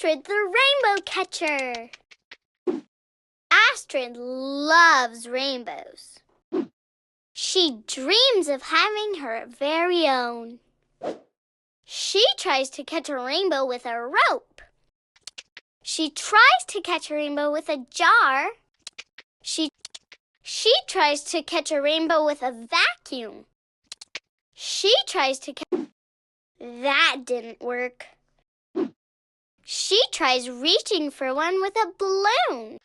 Astrid the rainbow catcher. Astrid loves rainbows. She dreams of having her very own. She tries to catch a rainbow with a rope. She tries to catch a rainbow with a jar. She tries to catch a rainbow with a vacuum. She tries to catch... That didn't work. She tries reaching for one with a balloon.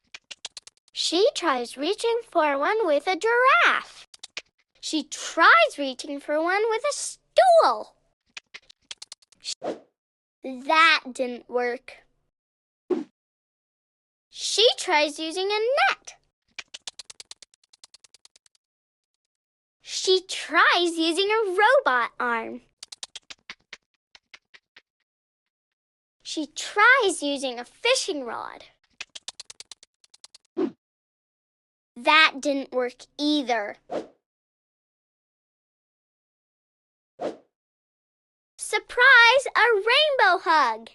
She tries reaching for one with a giraffe. She tries reaching for one with a stool. That didn't work. She tries using a net. She tries using a robot arm. She tries using a fishing rod. That didn't work either. Surprise! A rainbow hug!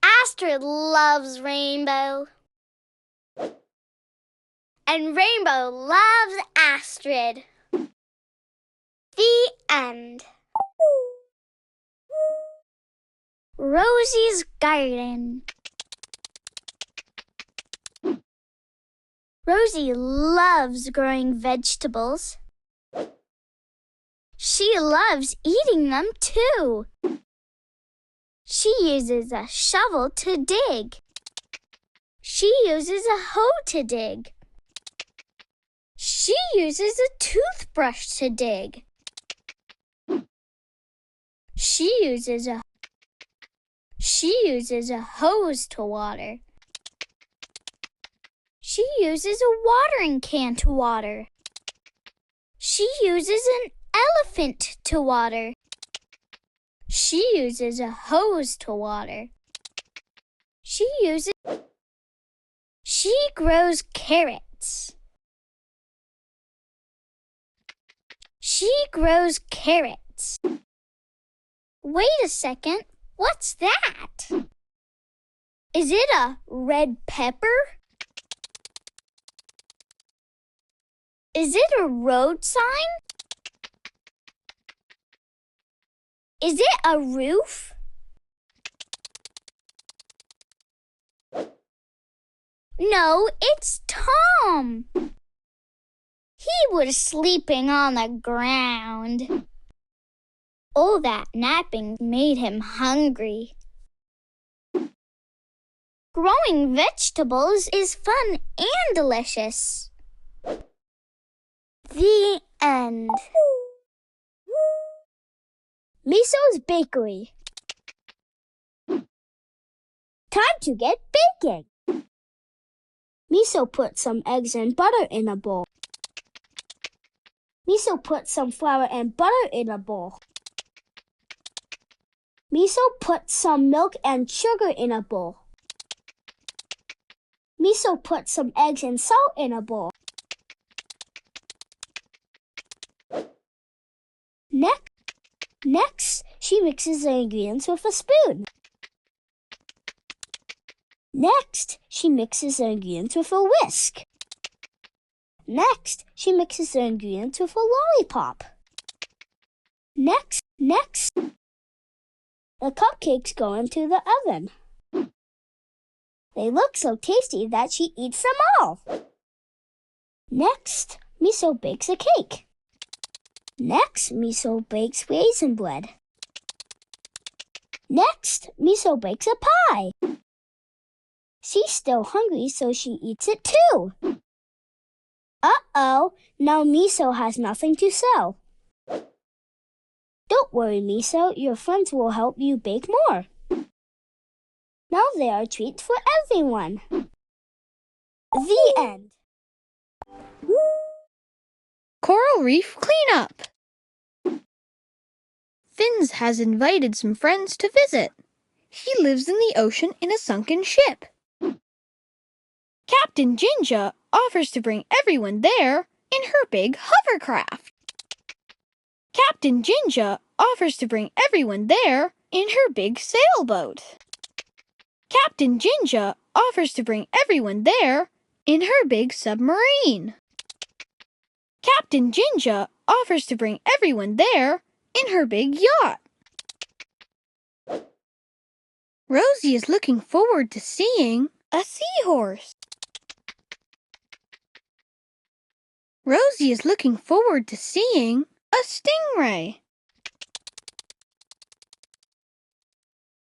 Astrid loves Rainbow. And Rainbow loves Astrid. The end. Rosie's garden. Rosie loves growing vegetables. She loves eating them too. She uses a shovel to dig. She uses a hoe to dig. She uses a toothbrush to dig. She uses a hose to water. She uses a watering can to water. She uses an elephant to water. She uses a hose to water. She grows carrots. She grows carrots. Wait a second, what's that? Is it a red pepper? Is it a road sign? Is it a roof? No, it's Tom. He was sleeping on the ground. All that napping made him hungry. Growing vegetables is fun and delicious. The end. Miso's Bakery. Time to get baking. Miso put some eggs and butter in a bowl. Miso put some flour and butter in a bowl. Miso put some milk and sugar in a bowl. Miso put some eggs and salt in a bowl. Next, she mixes the ingredients with a spoon. Next, she mixes the ingredients with a whisk. Next, she mixes the ingredients with a lollipop. Next, the cupcakes go into the oven. They look so tasty that she eats them all. Next, Miso bakes a cake. Next, Miso bakes raisin bread. Next, Miso bakes a pie. She's still hungry, so she eats it too. Uh-oh, now Miso has nothing to sell. Don't worry, Miso, your friends will help you bake more. Now there are treats for everyone. The end. Coral Reef Cleanup. Finns has invited some friends to visit. He lives in the ocean in a sunken ship. Captain Jinja offers to bring everyone there in her big hovercraft. Captain Jinja offers to bring everyone there in her big sailboat. Captain Jinja offers to bring everyone there in her big submarine. Captain Jinja offers to bring everyone there in her big yacht. Rosie is looking forward to seeing a seahorse. Rosie is looking forward to seeing a stingray.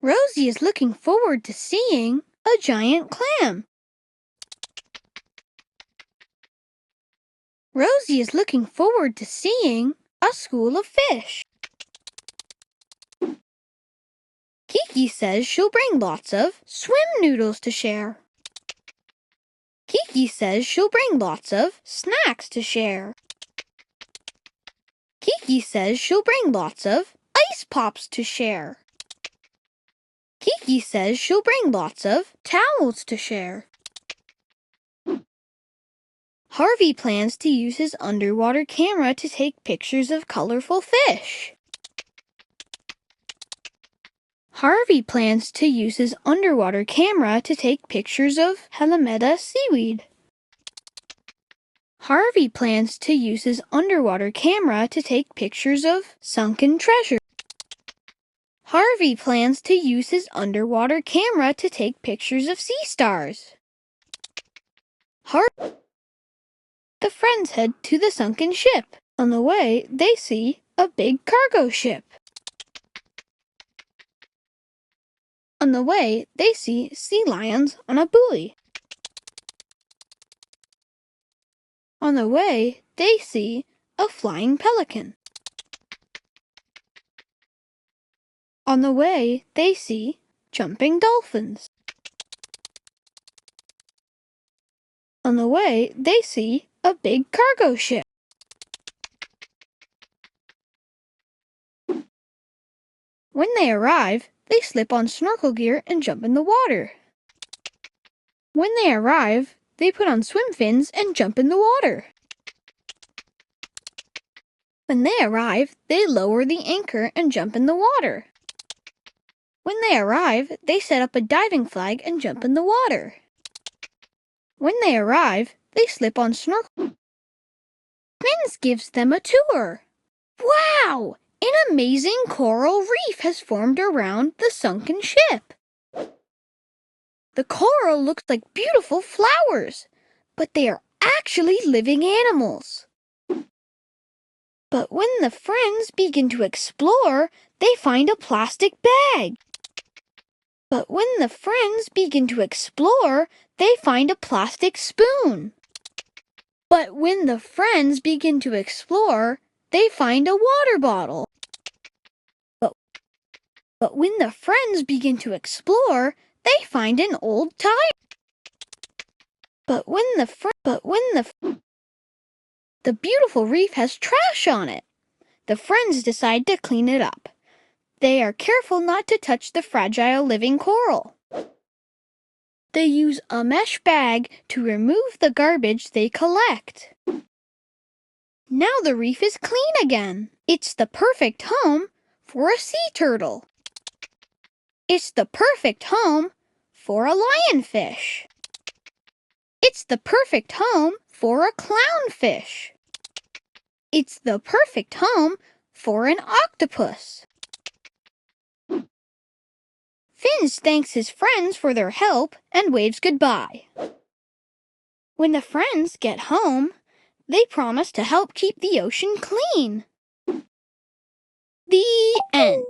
Rosie is looking forward to seeing a giant clam. Rosie is looking forward to seeing a school of fish. Kiki says she'll bring lots of swim noodles to share. Kiki says she'll bring lots of snacks to share. Kiki says she'll bring lots of ice pops to share. Kiki says she'll bring lots of towels to share. Harvey plans to use his underwater camera to take pictures of colorful fish. Harvey plans to use his underwater camera to take pictures of Halimeda seaweed. Harvey plans to use his underwater camera to take pictures of sunken treasure. Harvey plans to use his underwater camera to take pictures of sea stars. The friends head to the sunken ship. On the way, they see a big cargo ship. On the way, they see sea lions on a buoy. On the way, they see a flying pelican. On the way, they see jumping dolphins. On the way, they see a big cargo ship. When they arrive, they slip on snorkel gear and jump in the water. When they arrive, they put on swim fins and jump in the water. When they arrive, they lower the anchor and jump in the water. When they arrive, they set up a diving flag and jump in the water. When they arrive, they slip on snorkel. Fins gives them a tour. Wow! An amazing coral reef has formed around the sunken ship. The coral looks like beautiful flowers, but they are actually living animals. But when the friends begin to explore, they find a plastic bag. But when the friends begin to explore, they find a plastic spoon. But when the friends begin to explore, they find a water bottle. But when the friends begin to explore, they find an old tire. The beautiful reef has trash on it. The friends decide to clean it up. They are careful not to touch the fragile living coral. They use a mesh bag to remove the garbage they collect. Now the reef is clean again. It's the perfect home for a sea turtle. It's the perfect home for a lionfish. It's the perfect home for a clownfish. It's the perfect home for an octopus. Fins thanks his friends for their help and waves goodbye. When the friends get home, they promise to help keep the ocean clean. The end.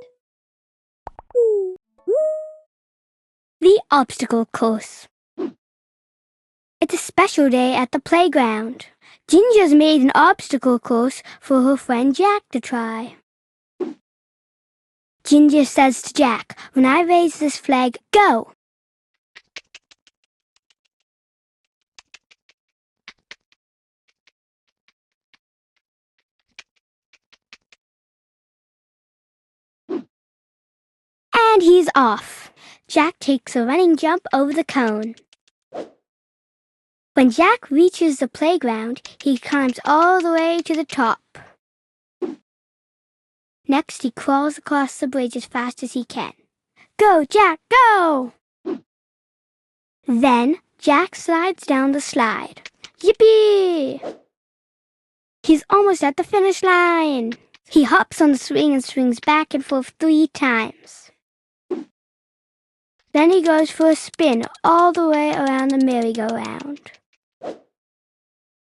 The obstacle course. It's a special day at the playground. Ginger's made an obstacle course for her friend Jack to try. Ginger says to Jack, "When I raise this flag, go!" And he's off. Jack takes a running jump over the cone. When Jack reaches the playground, he climbs all the way to the top. Next, he crawls across the bridge as fast as he can. Go, Jack, go! Then Jack slides down the slide. Yippee! He's almost at the finish line. He hops on the swing and swings back and forth 3 times. Then he goes for a spin all the way around the merry-go-round.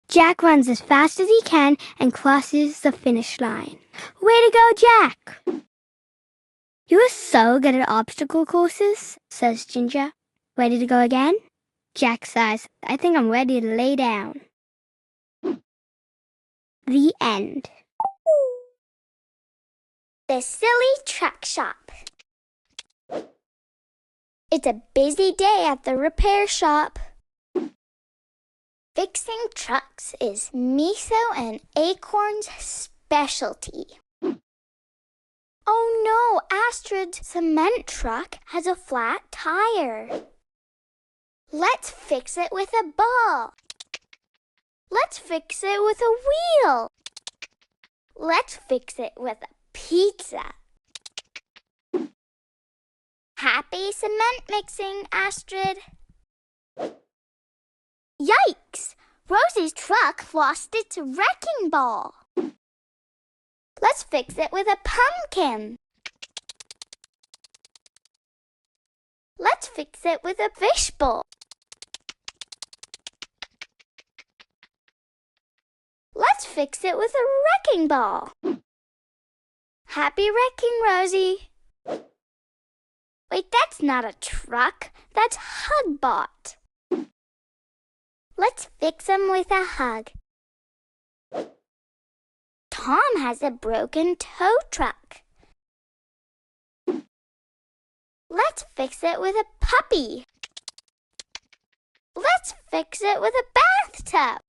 Jack runs as fast as he can and crosses the finish line. Way to go, Jack! You are so good at obstacle courses, says Ginger. Ready to go again? Jack sighs. I think I'm ready to lay down. The end. The Silly Truck Shop. It's a busy day at the repair shop. Fixing trucks is Miso and Acorn's specialty. Oh no, Astrid's cement truck has a flat tire. Let's fix it with a ball. Let's fix it with a wheel. Let's fix it with a pizza. Happy cement mixing, Astrid. Yikes! Rosie's truck lost its wrecking ball. Let's fix it with a pumpkin. Let's fix it with a fishbowl. Let's fix it with a wrecking ball. Happy wrecking, Rosie. Wait, that's not a truck. That's Hugbot. Let's fix him with a hug. Tom has a broken tow truck. Let's fix it with a puppy. Let's fix it with a bathtub.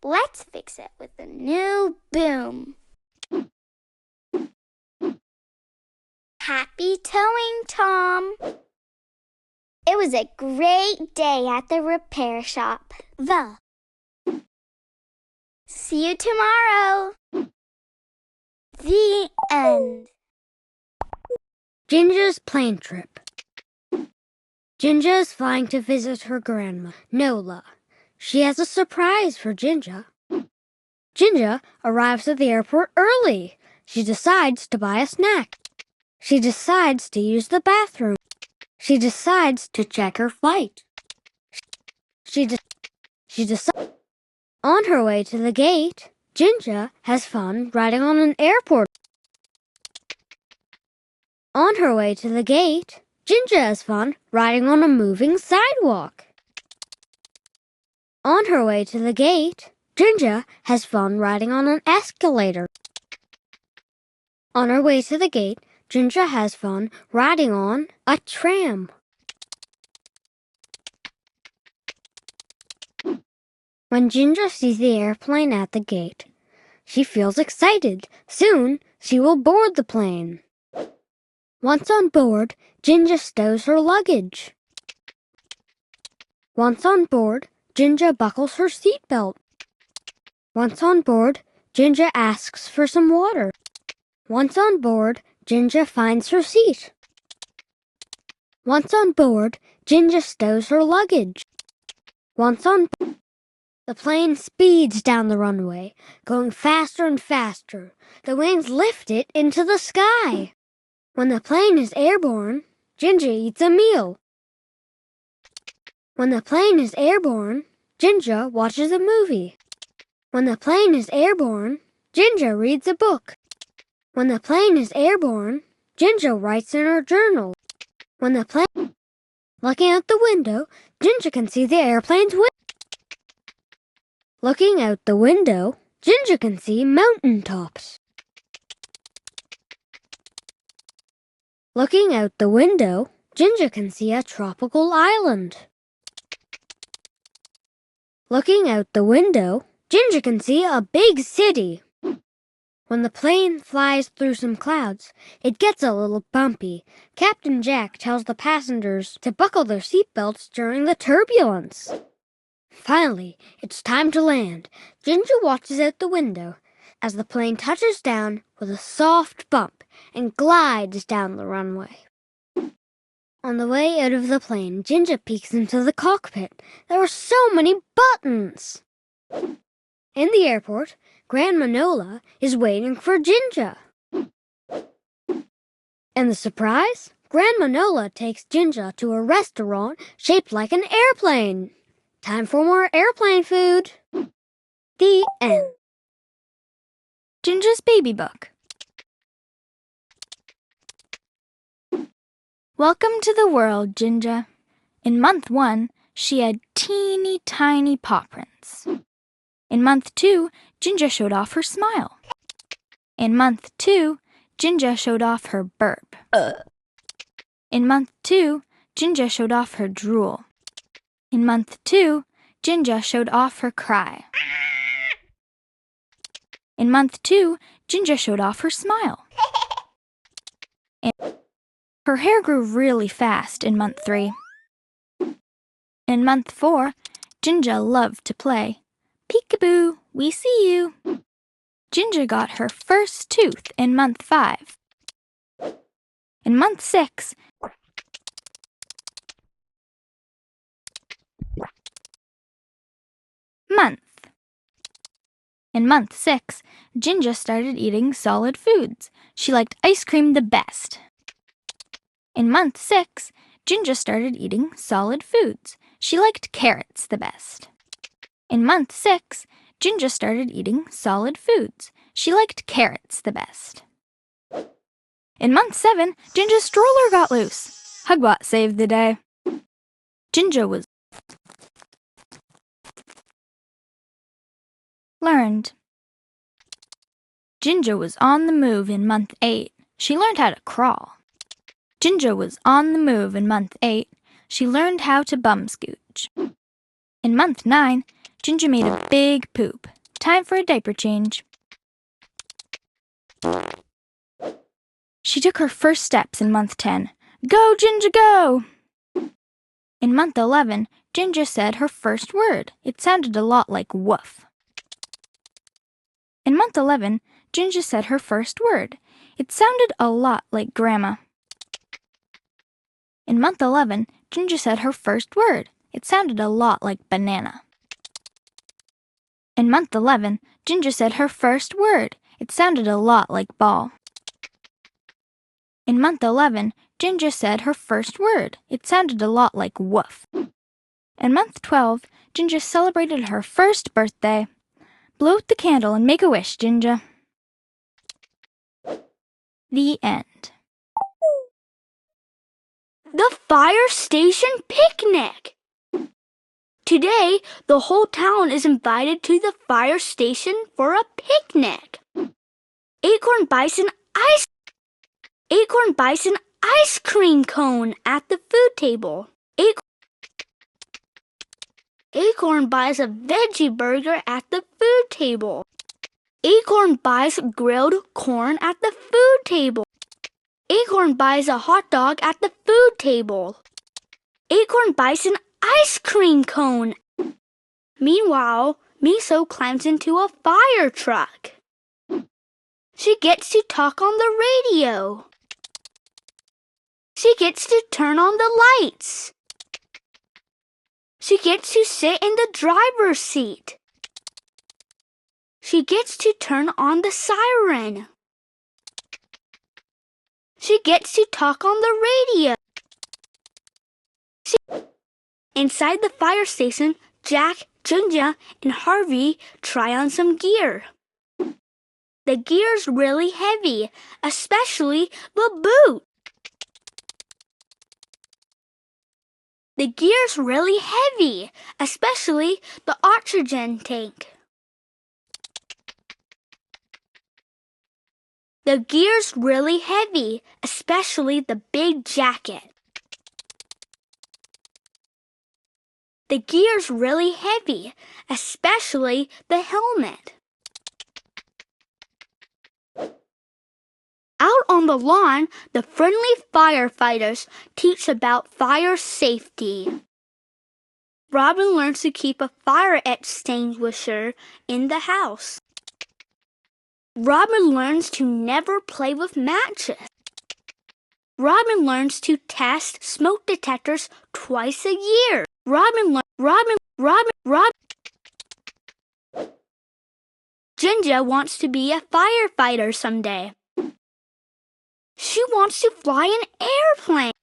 Let's fix it with a new boom. Happy towing, Tom. It was a great day at the repair shop. See you tomorrow. The end. Ginger's plane trip. Ginger is flying to visit her grandma, Nola. She has a surprise for Ginger. Ginger arrives at the airport early. She decides to buy a snack. She decides to use the bathroom. She decides to check her flight. She decides. On her way to the gate, Ginger has fun riding on an airport. On her way to the gate, Ginger has fun riding on a moving sidewalk. On her way to the gate, Ginger has fun riding on an escalator. On her way to the gate, Ginger has fun riding on a tram. When Ginger sees the airplane at the gate, she feels excited. Soon, she will board the plane. Once on board, Ginger stows her luggage. Once on board, Ginger buckles her seatbelt. Once on board, Ginger asks for some water. Once on board, Ginger finds her seat. Once on board, Ginger stows her luggage. Once on board, the plane speeds down the runway, going faster and faster. The wings lift it into the sky. When the plane is airborne, Ginger eats a meal. When the plane is airborne, Ginger watches a movie. When the plane is airborne, Ginger reads a book. When the plane is airborne, Ginger writes in her journal. When the plane... Looking out the window, Ginger can see the airplane's window. Looking out the window, Ginger can see mountain tops. Looking out the window, Ginger can see a tropical island. Looking out the window, Ginger can see a big city. When the plane flies through some clouds, it gets a little bumpy. Captain Jack tells the passengers to buckle their seatbelts during the turbulence. Finally, it's time to land. Ginger watches out the window as the plane touches down with a soft bump and glides down the runway. On the way out of the plane, Ginger peeks into the cockpit. There are so many buttons! In the airport, Grandma Nola is waiting for Ginger. And the surprise? Grandma Nola takes Ginger to a restaurant shaped like an airplane. Time for more airplane food. The end. Ginger's Baby Book. Welcome to the world, Ginger. In month 1, she had teeny tiny paw prints. In month 2, Ginger showed off her smile. In month 2, Ginger showed off her burp. In month 2, Ginger showed off her drool. In month 2, Ginger showed off her cry. In month 2, Ginger showed off her smile. Her hair grew really fast in month 3. In month 4, Ginger loved to play. Peekaboo, we see you. Ginger got her first tooth in month 5. In month 6, In month 6, Ginger started eating solid foods. She liked ice cream the best. In month 6, Ginger started eating solid foods. She liked carrots the best. In month 6, Ginger started eating solid foods. She liked carrots the best. In month 7, Ginger's stroller got loose. Hugbot saved the day. Ginger was learned. Ginger was on the move in month 8. She learned how to crawl. Ginger was on the move in month 8. She learned how to bum scooch. In month 9, Ginger made a big poop. Time for a diaper change. She took her first steps in month 10. Go, Ginger, go! In month 11, Ginger said her first word. It sounded a lot like woof. In month 11, Ginger said her first word. It sounded a lot like grandma. In month 11, Ginger said her first word. It sounded a lot like banana. In month 11, Ginger said her first word. It sounded a lot like ball. In month 11, Ginger said her first word. It sounded a lot like woof. In month 12, Ginger celebrated her first birthday. Blow out the candle and make a wish, Ginger. The end. The fire station picnic. Today, the whole town is invited to the fire station for a picnic. Acorn buys an ice cream cone at the food table. Acorn buys a veggie burger at the food table. Acorn buys grilled corn at the food table. Acorn buys a hot dog at the food table. Acorn buys an ice cream cone. Meanwhile, Miso climbs into a fire truck. She gets to talk on the radio. She gets to turn on the lights. She gets to sit in the driver's seat. She gets to turn on the siren. She gets to talk on the radio. Inside the fire station, Jack, Ginger, and Harvey try on some gear. The gear's really heavy, especially the boot. The gear's really heavy, especially the oxygen tank. The gear's really heavy, especially the big jacket. The gear's really heavy, especially the helmet. Out on the lawn, the friendly firefighters teach about fire safety. Robin learns to keep a fire extinguisher in the house. Robin learns to never play with matches. Robin learns to test smoke detectors twice a year. Ginger wants to be a firefighter someday. She wants to fly an airplane.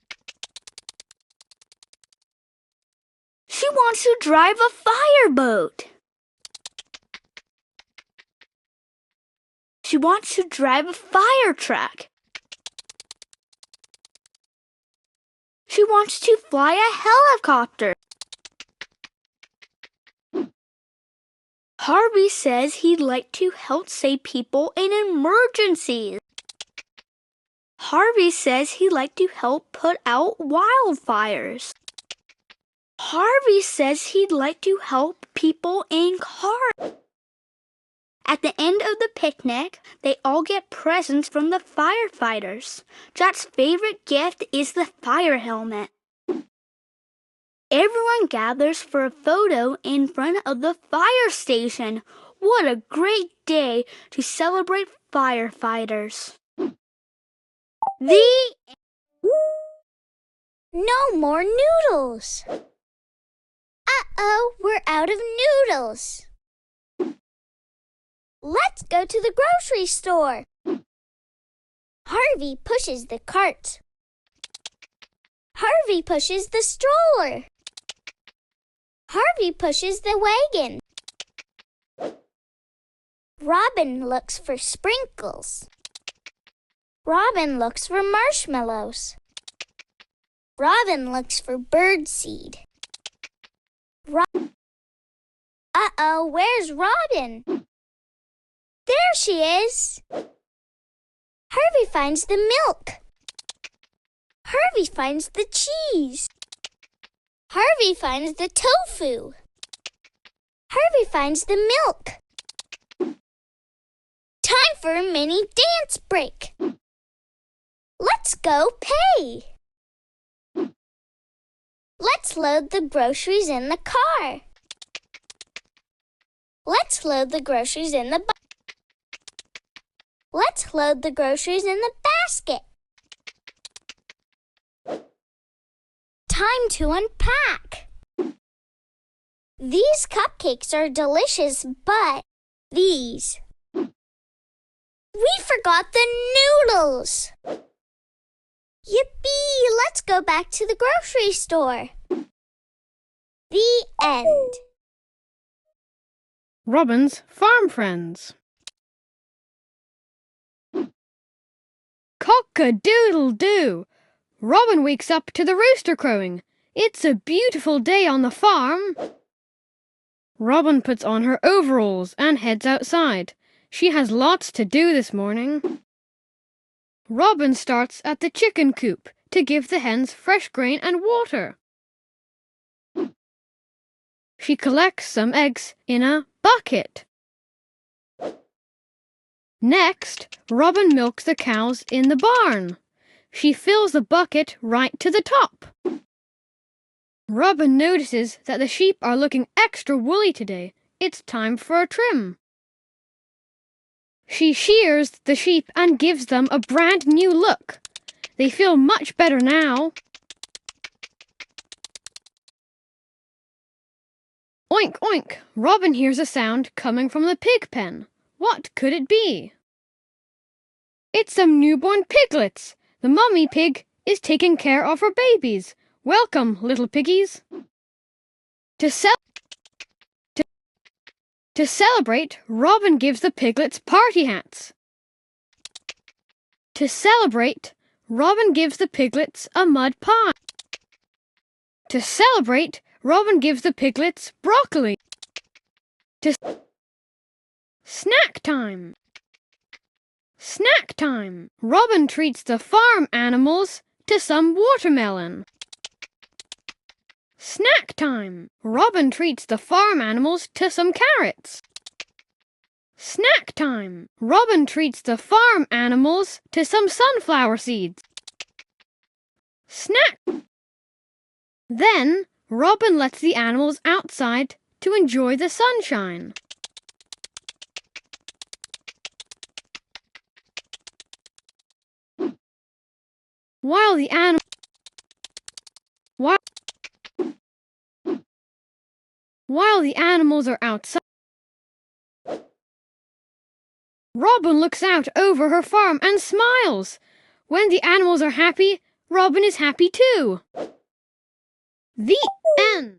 She wants to drive a fireboat. She wants to drive a fire truck. She wants to fly a helicopter. Harvey says he'd like to help save people in emergencies. Harvey says he'd like to help put out wildfires. Harvey says he'd like to help people in cars. At the end of the picnic, they all get presents from the firefighters. Jack's favorite gift is the fire helmet. Everyone gathers for a photo in front of the fire station. What a great day to celebrate firefighters. No more noodles. Uh-oh, we're out of noodles. Let's go to the grocery store. Harvey pushes the cart. Harvey pushes the stroller. Harvey pushes the wagon. Robin looks for sprinkles. Robin looks for marshmallows. Robin looks for birdseed. Uh-oh, where's Robin? There she is. Harvey finds the milk. Harvey finds the cheese. Harvey finds the tofu. Harvey finds the milk. Time for a mini dance break. Let's go pay. Let's load the groceries in the car. Let's load the groceries in the Let's load the groceries in the basket. Time to unpack. These cupcakes are delicious, but these. We forgot the noodles. Yippee! Let's go back to the grocery store. The end. Robin's Farm Friends. Cock-a-doodle-doo! Robin wakes up to the rooster crowing. It's a beautiful day on the farm. Robin puts on her overalls and heads outside. She has lots to do this morning. Robin starts at the chicken coop to give the hens fresh grain and water. She collects some eggs in a bucket. Next, Robin milks the cows in the barn. She fills the bucket right to the top. Robin notices that the sheep are looking extra woolly today. It's time for a trim. She shears the sheep and gives them a brand new look. They feel much better now. Oink, oink! Robin hears a sound coming from the pig pen. What could it be? It's some newborn piglets. The mummy pig is taking care of her babies. Welcome, little piggies. To celebrate, Robin gives the piglets party hats. To celebrate, Robin gives the piglets a mud pie. To celebrate, Robin gives the piglets broccoli. Snack time! Snack time! Robin treats the farm animals to some watermelon. Snack time! Robin treats the farm animals to some carrots. Snack time! Robin treats the farm animals to some sunflower seeds. Snack! Then Robin lets the animals outside to enjoy the sunshine. While the anim- while, while the animals are outside, Robin looks out over her farm and smiles. When the animals are happy, Robin is happy too. The end.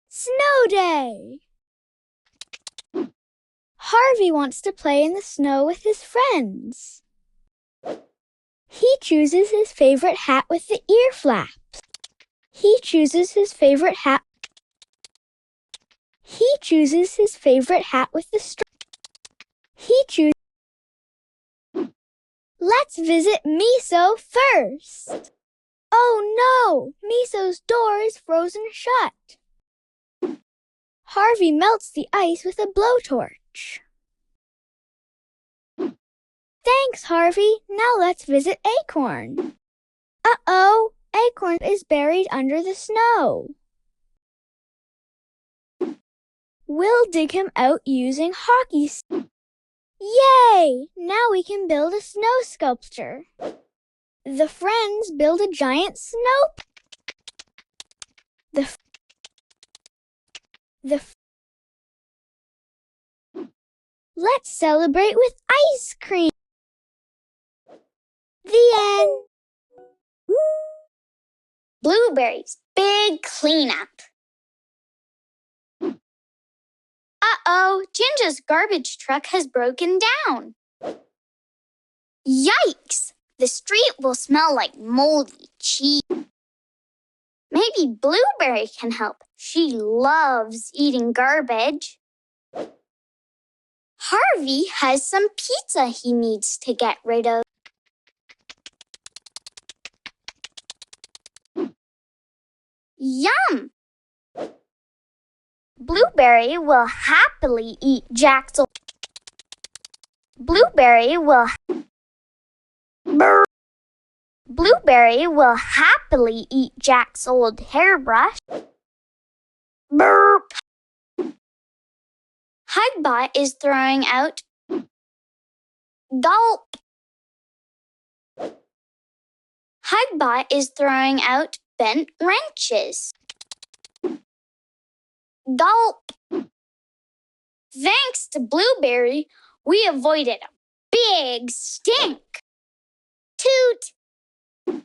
Snow Day! Harvey wants to play in the snow with his friends. He chooses his favorite hat with the ear flaps. He chooses his favorite hat. He chooses his favorite hat with the strap. He chooses. Let's visit Miso first. Oh no! Miso's door is frozen shut. Harvey melts the ice with a blowtorch. Thanks, Harvey. Now let's visit Acorn. Uh-oh! Acorn is buried under the snow. We'll dig him out using hockey sticks. Yay! Now we can build a snow sculpture. The friends build a giant snow. Let's celebrate with ice cream. The end. Blueberry's big cleanup. Uh-oh, Ginger's garbage truck has broken down. Yikes! The street will smell like moldy cheese. Maybe Blueberry can help. She loves eating garbage. Harvey has some pizza he needs to get rid of. Yum! Blueberry will happily eat Jack's. Blueberry will. Blueberry will happily eat Jack's old hairbrush. Burp. Hugbot is throwing out. Gulp. Hugbot is throwing out bent wrenches. Gulp. Thanks to Blueberry, we avoided a big stink. Toot.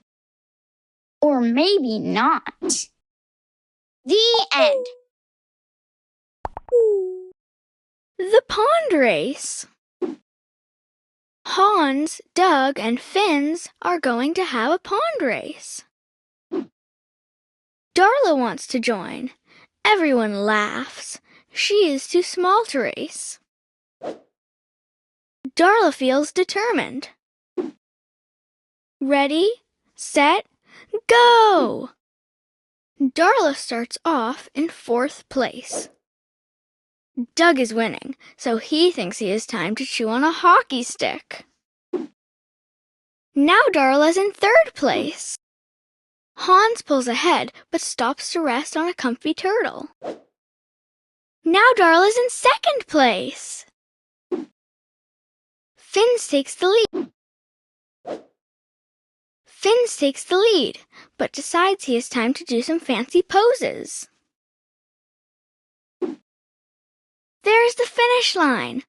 Or maybe not. The end. The pond race. Hans, Doug, and Finns are going to have a pond race. Darla wants to join. Everyone laughs. She is too small to race. Darla feels determined. Ready, set, go! Darla starts off in 4th place. Doug is winning, so he thinks he has time to chew on a hockey stick. Now Darla's in 3rd place. Hans pulls ahead, but stops to rest on a comfy turtle. Now Darla's in 2nd place. Finns takes the lead, but decides he has time to do some fancy poses. There's the finish line.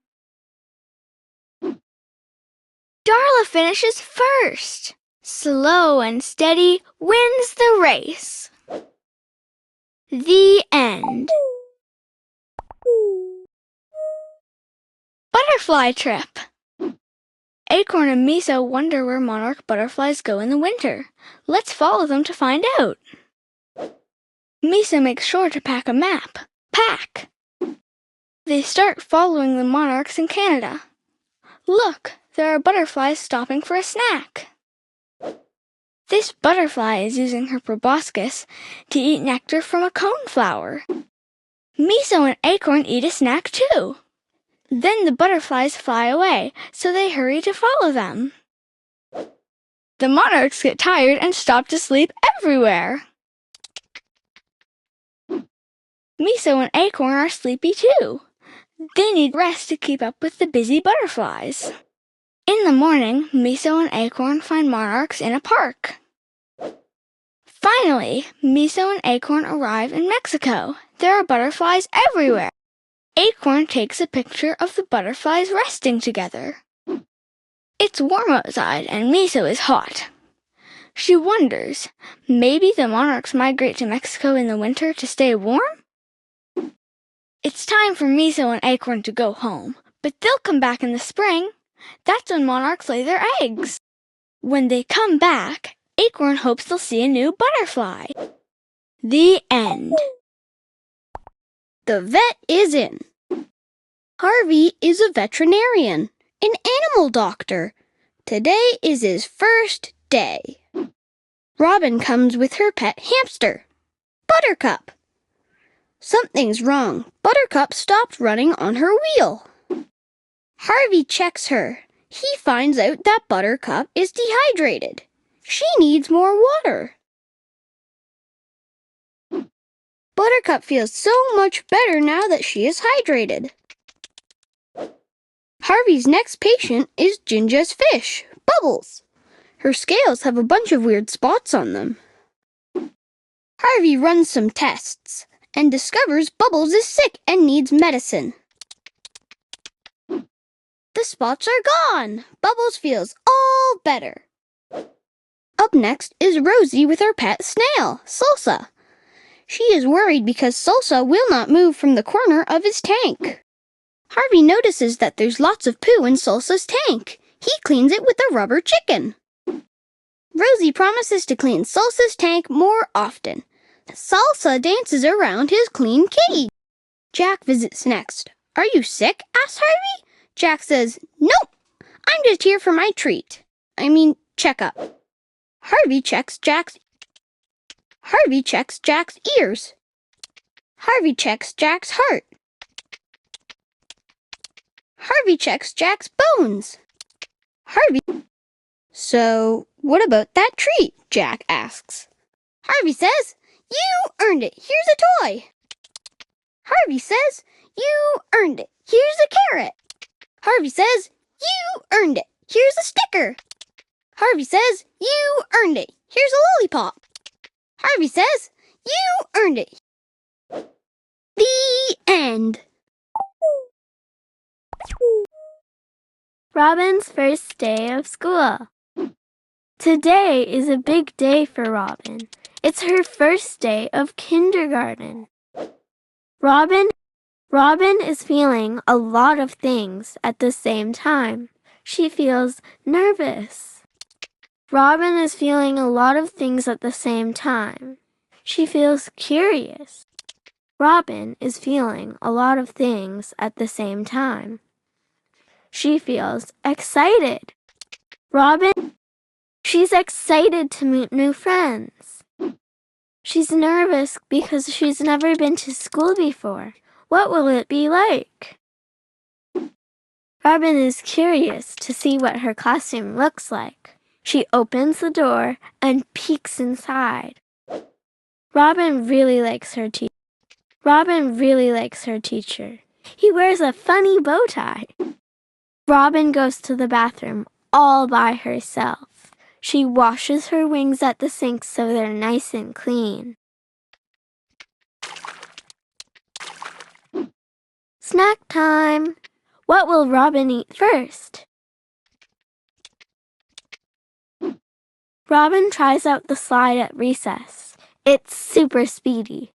Darla finishes first. Slow and steady wins the race. The end. Butterfly trip. Acorn and Miso wonder where monarch butterflies go in the winter. Let's follow them to find out. Miso makes sure to pack a map. Pack. They start following the monarchs in Canada. Look, there are butterflies stopping for a snack. This butterfly is using her proboscis to eat nectar from a coneflower. Miso and Acorn eat a snack too. Then the butterflies fly away, so they hurry to follow them. The monarchs get tired and stop to sleep everywhere. Miso and Acorn are sleepy too. They need rest to keep up with the busy butterflies. In the morning, Miso and Acorn find monarchs in a park. Finally, Miso and Acorn arrive in Mexico. There are butterflies everywhere. Acorn takes a picture of the butterflies resting together. It's warm outside and Miso is hot. She wonders, maybe the monarchs migrate to Mexico in the winter to stay warm? It's time for Miso and Acorn to go home, but they'll come back in the spring. That's when monarchs lay their eggs. When they come back, Acorn hopes they'll see a new butterfly. The end. The vet is in. Harvey is a veterinarian, an animal doctor. Today is his first day. Robin comes with her pet hamster, Buttercup. Something's wrong. Buttercup stopped running on her wheel. Harvey checks her. He finds out that Buttercup is dehydrated. She needs more water. Buttercup feels so much better now that she is hydrated. Harvey's next patient is Ginger's fish, Bubbles. Her scales have a bunch of weird spots on them. Harvey runs some tests and discovers Bubbles is sick and needs medicine. The spots are gone. Bubbles feels all better. Up next is Rosie with her pet snail, Salsa. She is worried because Salsa will not move from the corner of his tank. Harvey notices that there's lots of poo in Salsa's tank. He cleans it with a rubber chicken. Rosie promises to clean Salsa's tank more often. Salsa dances around his clean kitty. Jack visits next. "Are you sick?" asks Harvey. Jack says, "Nope, I'm just here for my treat. Checkup." Harvey checks Jack's ears. Harvey checks Jack's heart. Harvey checks Jack's bones. "So, what about that treat?" Jack asks. Harvey says, "You earned it. Here's a toy." Harvey says, "You earned it. Here's a carrot." Harvey says, "You earned it. Here's a sticker." Harvey says, "You earned it. Here's a lollipop." Harvey says, "You earned it." The end. Robin's first day of school. Today is a big day for Robin. It's her first day of kindergarten. Robin is feeling a lot of things at the same time. She feels nervous. Robin is feeling a lot of things at the same time. She feels curious. Robin is feeling a lot of things at the same time. She feels excited. She's excited to meet new friends. She's nervous because she's never been to school before. What will it be like? Robin is curious to see what her classroom looks like. She opens the door and peeks inside. Robin really likes her teacher. He wears a funny bow tie. Robin goes to the bathroom all by herself. She washes her wings at the sink so they're nice and clean. Snack time! What will Robin eat first? Robin tries out the slide at recess. It's super speedy.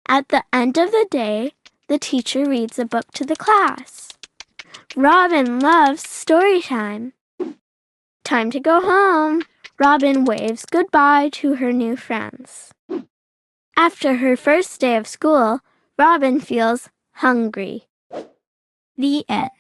At the end of the day, the teacher reads a book to the class. Robin loves story time. Time to go home. Robin waves goodbye to her new friends. After her first day of school, Robin feels hungry. The end.